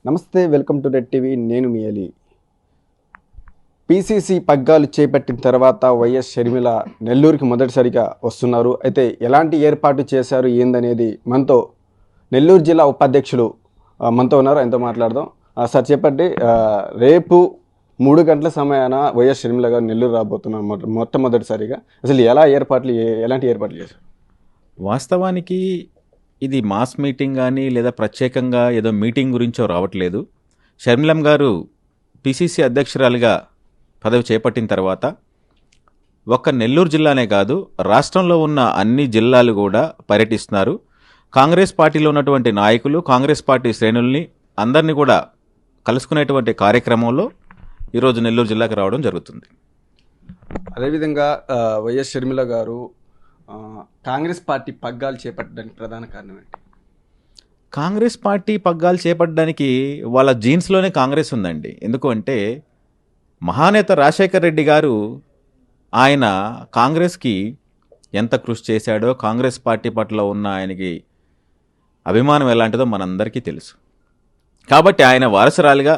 నమస్తే, welcome to red TV. నేను మీ Ali. PCC పగ్గాలు చేపట్టిన తర్వాత వైఎస్ షర్మిల నెల్లూరుకి మొదటిసారిగా వస్తున్నారు. అయితే ఎలాంటి ఏర్పాటు చేశారు ఏందనేది మనతో నెల్లూరు జిల్లా ఉపాధ్యక్షులు మనతో ఉన్నారు. ఆయనతో మాట్లాడదాం. సార్ చెప్పండి, రేపు 3 గంటల సమయాన వైఎస్ షర్మిల గారు నెల్లూరు రాబోతున్నారు మొట్టమొదటిసారిగా. అసలు ఎలాంటి ఏర్పాట్లు చేశారు? వాస్తవానికి ఇది మాస్ మీటింగ్ కానీ లేదా ప్రత్యేకంగా ఏదో మీటింగ్ గురించో రావట్లేదు. షర్మిలమ్మ గారు పిసిసి అధ్యక్షురాలిగా పదవి చేపట్టిన తర్వాత ఒక్క నెల్లూరు జిల్లానే కాదు, రాష్ట్రంలో ఉన్న అన్ని జిల్లాలు కూడా పర్యటిస్తున్నారు. కాంగ్రెస్ పార్టీలో ఉన్నటువంటి నాయకులు, కాంగ్రెస్ పార్టీ శ్రేణుల్ని అందరినీ కూడా కలుసుకునేటువంటి కార్యక్రమంలో ఈరోజు నెల్లూరు జిల్లాకు రావడం జరుగుతుంది. అదేవిధంగా వైఎస్ షర్మిల గారు కాంగ్రెస్ పార్టీ పగ్గాలు చేపట్టడానికి ప్రధాన కారణం ఏంటి? కాంగ్రెస్ పార్టీ పగ్గాలు చేపట్టడానికి వాళ్ళ జీన్స్లోనే కాంగ్రెస్ ఉందండి. ఎందుకంటే మహానేత రాజశేఖర రెడ్డి గారు ఆయన కాంగ్రెస్కి ఎంత కృషి చేశాడో, కాంగ్రెస్ పార్టీ పట్ల ఉన్న ఆయనకి అభిమానం ఎలాంటిదో మనందరికీ తెలుసు. కాబట్టి ఆయన వారసురాలిగా,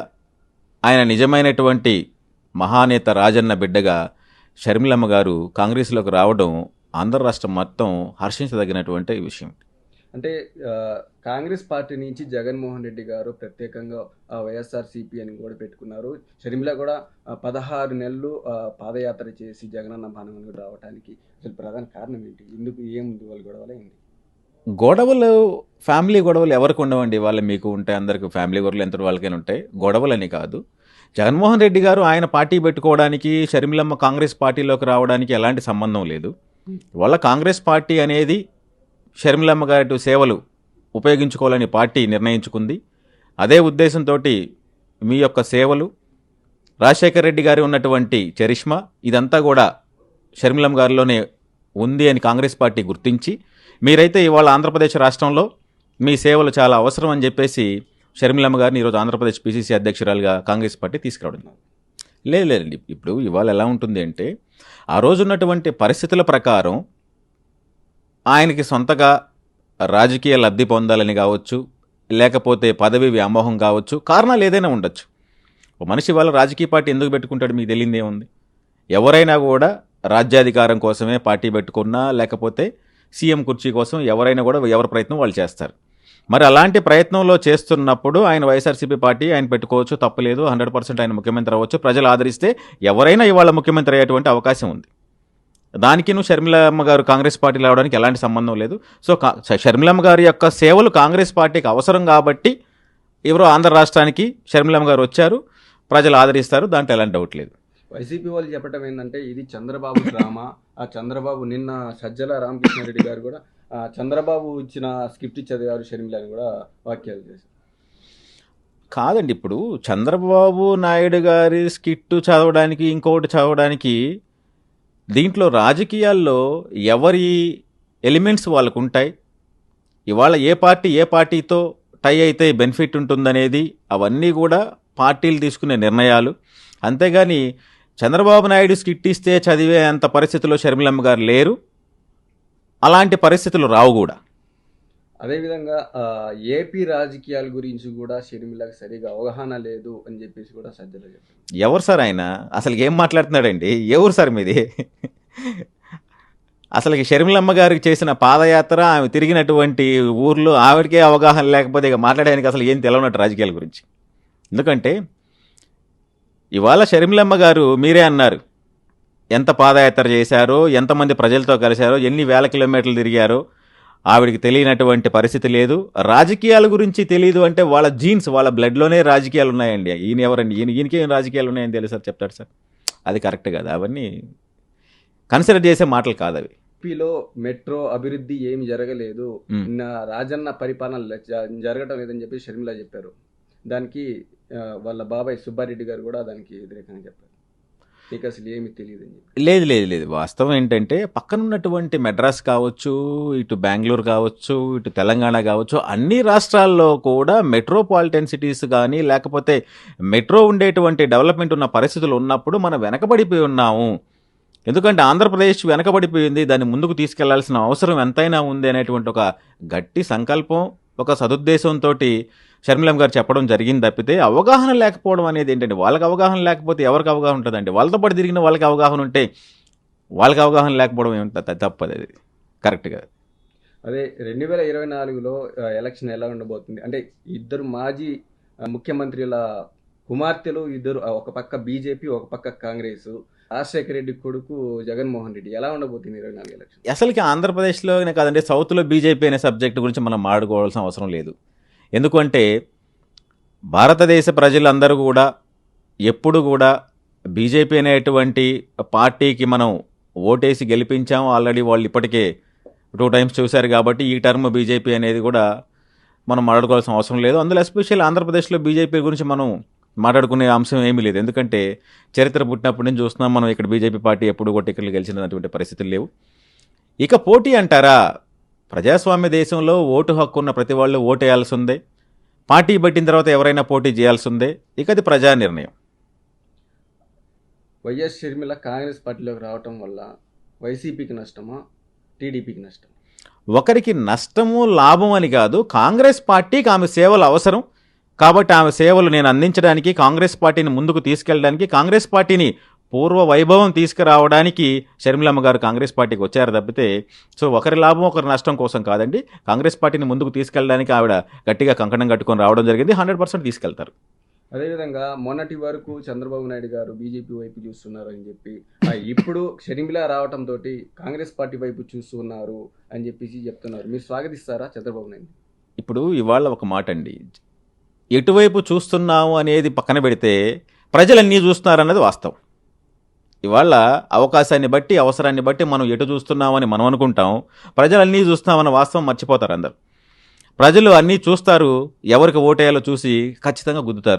ఆయన నిజమైనటువంటి మహానేత రాజన్న బిడ్డగా షర్మిలమ్మ గారు కాంగ్రెస్లోకి రావడం ఆంధ్ర రాష్ట్రం మొత్తం హర్షించదగినటువంటి విషయం. అంటే కాంగ్రెస్ పార్టీ నుంచి జగన్మోహన్ రెడ్డి గారు ప్రత్యేకంగా వైఎస్ఆర్సీపీ అని కూడా పెట్టుకున్నారు. షర్మిల కూడా 16 నెలలు పాదయాత్ర చేసి జగనన్న భానవని రావడానికి అసలు ప్రధాన కారణం ఏంటి? ఏముంది వాళ్ళ గొడవలు ఏంటి? గొడవలు, ఫ్యామిలీ గొడవలు ఎవరికి ఉండవండి. వాళ్ళు మీకు ఉంటాయి, అందరికీ ఫ్యామిలీ గొడవలు ఎంత వాళ్ళకైనా ఉంటాయి. గొడవలని కాదు, జగన్మోహన్ రెడ్డి గారు ఆయన పార్టీ పెట్టుకోవడానికి షర్మిలమ్మ కాంగ్రెస్ పార్టీలోకి రావడానికి ఎలాంటి సంబంధం లేదు. వాళ్ళ కాంగ్రెస్ పార్టీ అనేది షర్మిలమ్మ గారి సేవలు ఉపయోగించుకోవాలని పార్టీ నిర్ణయించుకుంది. అదే ఉద్దేశంతో మీ యొక్క సేవలు, రాజశేఖర రెడ్డి గారి ఉన్నటువంటి చరిష్మా ఇదంతా కూడా షర్మిలమ్మ గారిలోనే ఉంది అని కాంగ్రెస్ పార్టీ గుర్తించి, మీరైతే ఇవాళ ఆంధ్రప్రదేశ్ రాష్ట్రంలో మీ సేవలు చాలా అవసరం అని చెప్పేసి షర్మిలమ్మ గారిని ఈరోజు ఆంధ్రప్రదేశ్ పిసిసి అధ్యక్షురాలుగా కాంగ్రెస్ పార్టీ తీసుకురావడం. లేదండి, ఇప్పుడు ఇవాళ ఎలా ఉంటుంది అంటే, ఆ రోజు ఉన్నటువంటి పరిస్థితుల ప్రకారం ఆయనకి సొంతగా రాజకీయ లబ్ధి పొందాలని కావచ్చు, లేకపోతే పదవి వ్యామోహం కావచ్చు, కారణాలు ఏదైనా ఉండొచ్చు. ఒక మనిషి వాళ్ళ రాజకీయ పార్టీ ఎందుకు పెట్టుకుంటాడు మీకు తెలియదే ఉంది. ఎవరైనా కూడా రాజ్యాధికారం కోసమే పార్టీ పెట్టుకున్నా, లేకపోతే సీఎం కుర్చీ కోసం ఎవరైనా కూడా ఎవరి ప్రయత్నం వాళ్ళు చేస్తారు. మరి అలాంటి ప్రయత్నంలో చేస్తున్నప్పుడు ఆయన వైఎస్ఆర్సీపీ పార్టీ ఆయన పెట్టుకోవచ్చు, తప్పలేదు. 100% ఆయన ముఖ్యమంత్రి అవ్వచ్చు. ప్రజలు ఆదరిస్తే ఎవరైనా ఇవాళ ముఖ్యమంత్రి అయ్యేటువంటి అవకాశం ఉంది. దానికి షర్మిలమ్మ గారు కాంగ్రెస్ పార్టీలో రావడానికి ఎలాంటి సంబంధం లేదు. సో షర్మిలమ్మ గారి యొక్క సేవలు కాంగ్రెస్ పార్టీకి అవసరం కాబట్టి ఎవరో ఆంధ్ర రాష్ట్రానికి షర్మిలమ్మ గారు వచ్చారు, ప్రజలు ఆదరిస్తారు, దాంట్లో ఎలాంటి డౌట్ లేదు. వైసీపీ వాళ్ళు చెప్పడం ఏంటంటే ఇది చంద్రబాబు డ్రామా. ఆ చంద్రబాబు నిన్న సజ్జల రామకృష్ణారెడ్డి గారు కూడా చంద్రబాబు ఇచ్చిన స్క్రిప్ట్ చదివారు షర్మిల అని కూడా వ్యాఖ్యలు చేశారు. కాదండి, ఇప్పుడు చంద్రబాబు నాయుడు గారి స్కిట్ చదవడానికి, ఇంకొకటి చదవడానికి దీంట్లో రాజకీయాల్లో ఎవరి ఎలిమెంట్స్ వాళ్ళకు ఉంటాయి. ఇవాళ ఏ పార్టీతో టై అయితే బెనిఫిట్ ఉంటుందనేది అవన్నీ కూడా పార్టీలు తీసుకునే నిర్ణయాలు. అంతేగాని చంద్రబాబు నాయుడు స్కిట్ ఇస్తే చదివే అంత పరిస్థితుల్లో షర్మిలమ్మ గారు లేరు, అలాంటి పరిస్థితులు రావు కూడా. అదేవిధంగా ఏపీ రాజకీయాల గురించి కూడా షర్మిలకు సరిగా అవగాహన లేదు అని చెప్పేసి కూడా సజ్జల చెప్పారు. ఎవరు సార్ ఆయన? అసలు ఏం మాట్లాడుతున్నాడండి? ఎవరు సార్ మీది? అసలు షర్మిలమ్మ గారికి చేసిన పాదయాత్ర, ఆమె తిరిగినటువంటి ఊర్లో ఆవిడకే అవగాహన లేకపోతే ఇక మాట్లాడడానికి అసలు ఏం తెలవనట్టు రాజకీయాల గురించి. ఎందుకంటే ఇవాళ షర్మిలమ్మ గారు మీరే అన్నారు, ఎంత పాదయాత్ర చేశారో, ఎంతమంది ప్రజలతో కలిశారో, ఎన్ని వేల కిలోమీటర్లు తిరిగారో ఆవిడికి తెలియనటువంటి పరిస్థితి లేదు. రాజకీయాల గురించి తెలియదు అంటే వాళ్ళ జీన్స్, వాళ్ళ బ్లడ్లోనే రాజకీయాలు ఉన్నాయండి. ఈయన ఎవరండి? ఈయనకేం రాజకీయాలు ఉన్నాయని తెలుసు సార్, చెప్తాడు సార్. అది కరెక్ట్ కాదు, అవన్నీ కన్సిడర్ చేసే మాటలు కాదు అవి. ఏపీలో మెట్రో అభివృద్ధి ఏమి జరగలేదు, రాజన్న పరిపాలన జరగటం లేదని చెప్పి షర్మిల చెప్పారు. దానికి వాళ్ళ బాబాయ్ సుబ్బారెడ్డి గారు కూడా దానికి వ్యతిరేకంగా చెప్పారు. నీకు అసలు ఏమి తెలియదు అని చెప్పి. లేదు, వాస్తవం ఏంటంటే పక్కనున్నటువంటి మెడ్రాస్ కావచ్చు, ఇటు బెంగళూరు కావచ్చు, ఇటు తెలంగాణ కావచ్చు, అన్ని రాష్ట్రాల్లో కూడా మెట్రోపాలిటన్ సిటీస్ కానీ, లేకపోతే మెట్రో ఉండేటువంటి డెవలప్మెంట్ ఉన్న పరిస్థితులు ఉన్నప్పుడు మనం వెనకబడిపోయి ఉన్నాము. ఎందుకంటే ఆంధ్రప్రదేశ్ వెనకబడిపోయింది, దాన్ని ముందుకు తీసుకెళ్లాల్సిన అవసరం ఎంతైనా ఉంది అనేటువంటి ఒక గట్టి సంకల్పం, ఒక సదుద్దేశంతో షర్మిలమ్మ గారు చెప్పడం జరిగింది తప్పితే అవగాహన లేకపోవడం అనేది ఏంటంటే వాళ్ళకి అవగాహన లేకపోతే ఎవరికి అవగాహన ఉంటుందండి? వాళ్ళతో పాటు తిరిగిన వాళ్ళకి అవగాహన ఉంటే వాళ్ళకి అవగాహన లేకపోవడం ఏమిటి? తప్పదు, అది కరెక్ట్గా. అదే 2024లో ఎలక్షన్ ఎలా ఉండబోతుంది అంటే ఇద్దరు మాజీ ముఖ్యమంత్రుల కుమార్తెలు ఇద్దరు, ఒక పక్క బీజేపీ ఒక పక్క కాంగ్రెస్, రాజశేఖర రెడ్డి కొడుకు జగన్మోహన్ రెడ్డి, ఎలా ఉండబోతుంది 24 ఎలక్షన్? అసలుకి ఆంధ్రప్రదేశ్లోనే కాదండి, సౌత్లో బీజేపీ అనే సబ్జెక్ట్ గురించి మనం మాట్లాడుకోవాల్సిన అవసరం లేదు. ఎందుకంటే భారతదేశ ప్రజలందరూ కూడా ఎప్పుడు కూడా బీజేపీ అనేటువంటి పార్టీకి మనం ఓటేసి గెలిపించాం. ఆల్రెడీ వాళ్ళు ఇప్పటికే 2 times చూశారు కాబట్టి ఈ టర్మ్ బీజేపీ అనేది కూడా మనం మాట్లాడుకోవాల్సిన అవసరం లేదు. అందులో ఎస్పెషల్ ఆంధ్రప్రదేశ్లో బీజేపీ గురించి మనం మాట్లాడుకునే అంశం ఏమీ లేదు. ఎందుకంటే చరిత్ర పుట్టినప్పటి నుంచి చూస్తున్నాం మనం, ఇక్కడ బీజేపీ పార్టీ ఎప్పుడు కూడా టికెట్లు గెలిచినటువంటి పరిస్థితులు లేవు. ఇక పోటీ అంటారా, ప్రజాస్వామ్య దేశంలో ఓటు హక్కు ఉన్న ప్రతి వాళ్ళు ఓటు వేయాల్సి ఉంది. పార్టీ పెట్టిన తర్వాత ఎవరైనా పోటీ చేయాల్సి ఉంది. ఇక అది ప్రజా నిర్ణయం. వైఎస్ షర్మిల కాంగ్రెస్ పార్టీలోకి రావటం వల్ల వైసీపీకి నష్టమా, టీడీపీకి నష్టమా? ఒకరికి నష్టము లాభం అని కాదు, కాంగ్రెస్ పార్టీకి ఆమె సేవలు అవసరం కాబట్టి ఆమె సేవలు నేను అందించడానికి, కాంగ్రెస్ పార్టీని ముందుకు తీసుకెళ్ళడానికి, కాంగ్రెస్ పార్టీని పూర్వ వైభవం తీసుకురావడానికి షర్మిలమ్మ గారు కాంగ్రెస్ పార్టీకి వచ్చారు తప్పితే సో ఒకరి లాభం ఒకరి నష్టం కోసం కాదండి. కాంగ్రెస్ పార్టీని ముందుకు తీసుకెళ్ళడానికి ఆవిడ గట్టిగా కంకణం కట్టుకొని రావడం జరిగింది. 100% తీసుకెళ్తారు. అదేవిధంగా మొన్నటి వరకు చంద్రబాబు నాయుడు గారు బీజేపీ వైపు చూస్తున్నారు అని చెప్పి, ఇప్పుడు షర్మిల రావటంతో కాంగ్రెస్ పార్టీ వైపు చూస్తున్నారు అని చెప్పేసి చెప్తున్నారు. మీరు స్వాగతిస్తారా చంద్రబాబు నాయుడు? ఇప్పుడు ఇవాళ ఒక మాట అండి, ఎటువైపు చూస్తున్నాము అనేది పక్కన పెడితే ప్రజలన్నీ చూస్తున్నారన్నది వాస్తవం. ఇవాళ అవకాశాన్ని బట్టి అవసరాన్ని బట్టి మనం ఎటు చూస్తున్నామని మనం అనుకుంటాం, ప్రజలన్నీ చూస్తున్నామన్న వాస్తవం మర్చిపోతారు అందరు. ప్రజలు అన్నీ చూస్తారు, ఎవరికి ఓటేయాలో చూసి ఖచ్చితంగా గుద్దుతారు.